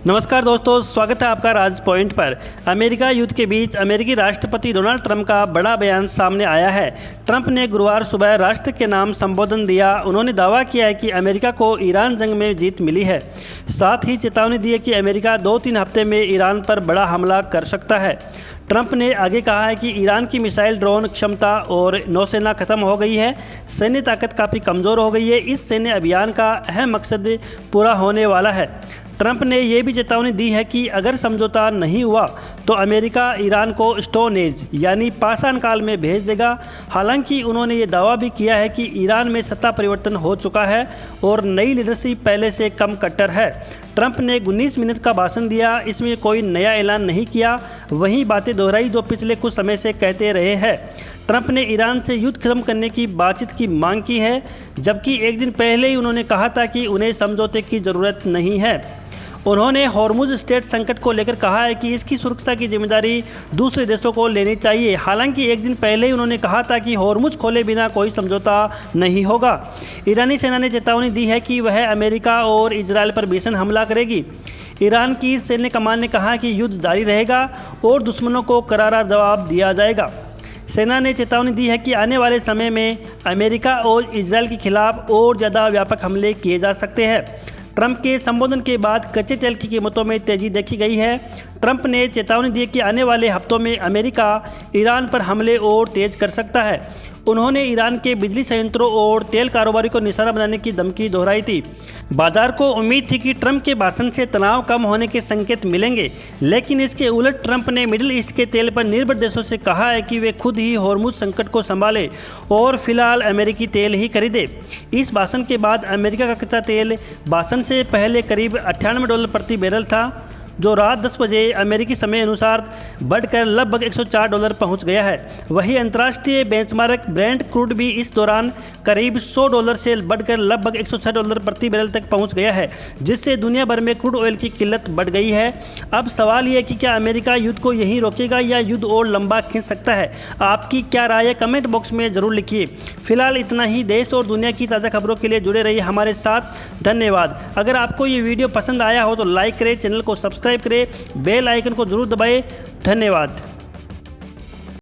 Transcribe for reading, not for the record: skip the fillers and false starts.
नमस्कार दोस्तों, स्वागत है आपका राज पॉइंट पर। अमेरिका युद्ध के बीच अमेरिकी राष्ट्रपति डोनाल्ड ट्रंप का बड़ा बयान सामने आया है। ट्रंप ने गुरुवार सुबह राष्ट्र के नाम संबोधन दिया। उन्होंने दावा किया है कि अमेरिका को ईरान जंग में जीत मिली है। साथ ही चेतावनी दी है कि अमेरिका 2-3 हफ्ते में ईरान पर बड़ा हमला कर सकता है। ट्रंप ने आगे कहा है कि ईरान की मिसाइल ड्रोन क्षमता और नौसेना खत्म हो गई है, सैन्य ताकत काफ़ी कमज़ोर हो गई है। इस सैन्य अभियान का अहम मकसद पूरा होने वाला है। ट्रंप ने यह भी चेतावनी दी है कि अगर समझौता नहीं हुआ तो अमेरिका ईरान को स्टोन एज यानी पाषाण काल में भेज देगा। हालांकि उन्होंने ये दावा भी किया है कि ईरान में सत्ता परिवर्तन हो चुका है और नई लीडरशिप पहले से कम कट्टर है। ट्रंप ने 19 मिनट का भाषण दिया। इसमें कोई नया ऐलान नहीं किया, वही बातें दोहराई जो पिछले कुछ समय से कहते रहे हैं। ट्रंप ने ईरान से युद्ध खत्म करने की बातचीत की मांग की है, जबकि एक दिन पहले ही उन्होंने कहा था कि उन्हें समझौते की ज़रूरत नहीं है। उन्होंने हॉर्मुज स्ट्रेट संकट को लेकर कहा है कि इसकी सुरक्षा की जिम्मेदारी दूसरे देशों को लेनी चाहिए। हालांकि एक दिन पहले ही उन्होंने कहा था कि हॉर्मुज खोले बिना कोई समझौता नहीं होगा। ईरानी सेना ने चेतावनी दी है कि वह अमेरिका और इजरायल पर भीषण हमला करेगी। ईरान की सैन्य कमान ने कहा कि युद्ध जारी रहेगा और दुश्मनों को करारा जवाब दिया जाएगा। सेना ने चेतावनी दी है कि आने वाले समय में अमेरिका और इजरायल के खिलाफ और ज़्यादा व्यापक हमले किए जा सकते हैं। ट्रंप के संबोधन के बाद कच्चे तेल की कीमतों में तेजी देखी गई है। ट्रंप ने चेतावनी दी कि आने वाले हफ्तों में अमेरिका ईरान पर हमले और तेज कर सकता है। उन्होंने ईरान के बिजली संयंत्रों और तेल कारोबारी को निशाना बनाने की धमकी दोहराई थी। बाजार को उम्मीद थी कि ट्रंप के भाषण से तनाव कम होने के संकेत मिलेंगे, लेकिन इसके उलट ट्रंप ने मिडिल ईस्ट के तेल पर निर्भर देशों से कहा है कि वे खुद ही हॉर्मुज संकट को संभालें और फिलहाल अमेरिकी तेल ही खरीदे। इस भाषण के बाद अमेरिका का कच्चा तेल भाषण से पहले करीब $98 प्रति बैरल था, जो रात 10 बजे अमेरिकी समय अनुसार बढ़कर लगभग $104 पहुंच गया है। वहीं अंतर्राष्ट्रीय बेंचमार्क ब्रेंट क्रूड भी इस दौरान करीब $100 से बढ़कर लगभग $106 प्रति बैरल तक पहुंच गया है, जिससे दुनिया भर में क्रूड ऑयल की किल्लत बढ़ गई है। अब सवाल यह है कि क्या अमेरिका युद्ध को यहीं रोकेगा या युद्ध और लंबा खींच सकता है। आपकी क्या राय है, कमेंट बॉक्स में ज़रूर लिखिए। फिलहाल इतना ही। देश और दुनिया की ताज़ा खबरों के लिए जुड़े रहिए हमारे साथ। धन्यवाद। अगर आपको ये वीडियो पसंद आया हो तो लाइक करें, चैनल को सब्सक्राइब करें, बेल आइकन को जरूर दबाएं। धन्यवाद।